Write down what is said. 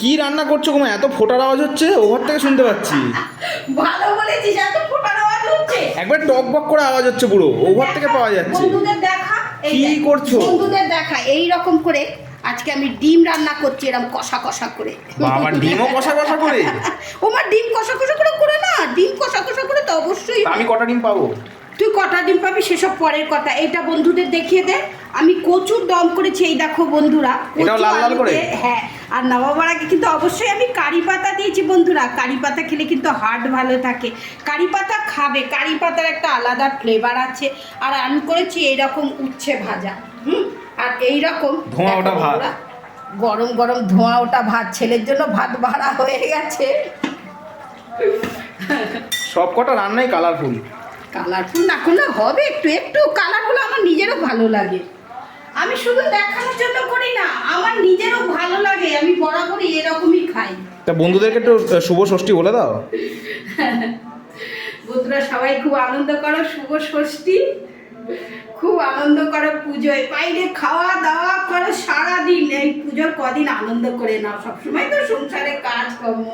কি রান্না করছো গো মা? এত ফোটার আওয়াজ হচ্ছে, ওভার থেকে শুনতে পাচ্ছি। ভালো বলেছিস, এত ফোটার আওয়াজ হচ্ছে। একবার টক বক করে আওয়াজ হচ্ছে, পুরো ওভার থেকে পাওয়া যাচ্ছে। বন্ধুদের দেখা, এই কি দেখ, করছো? বন্ধুদের দেখা এই রকম করে আজকে আমি ডিম রান্না করছি, এরকম কষা কষা করে। বাবা, ডিমও কষা কষা করে? ওমা ডিম কষা কষা করে না, ডিম কষা কষা করে তো অবশ্যই। তা আমি কটা ডিম পাবো? তুই কটা ডিম পাবি সেসব পরের কথা, এটা বন্ধুদের দেখিয়ে দে। আমি কচুর দম করেছি, এই দেখো বন্ধুরা। এটাও লাল লাল করে? হ্যাঁ, আর নামাবার আগে কিন্তু অবশ্যই আমি কারি পাতা দিয়েছি বন্ধুরা। কারি পাতা খেলে কিন্তু হার্ট ভালো থাকে। কারি পাতা খাবে, কারি পাতার একটা আলাদা ফ্লেভার আছে। আর আমি করেছি এইরকম উচ্ছে ভাজা, আর এইরকম ধোঁয়া ওঠা ভাত। গরম গরম ধোঁয়া ওটা ভাত, ছেলের জন্য ভাত বাড়া হয়ে গেছে। সব কটা রান্নাই কালারফুল। কালারফুল না করলে হবে? একটু একটু কালার হলে আমার নিজেরও ভালো লাগে। আমি শুধু দেখানোর জন্য করি না, আমার নিজেরও ভালো লাগে। আমি বরাবরই এরকমই খাই। তা বন্ধুদেরকে একটু শুভ ষষ্ঠী বলে দাও। বন্ধুরা সবাই খুব আনন্দ করো, শুভ ষষ্ঠী। খুব আনন্দ করো পুজোয়, বাইরে খাওয়া দাওয়া করো সারাদিন। এই পুজোর কদিন আনন্দ করে নাও, সবসময় তো সংসারে কাজ কর্ম।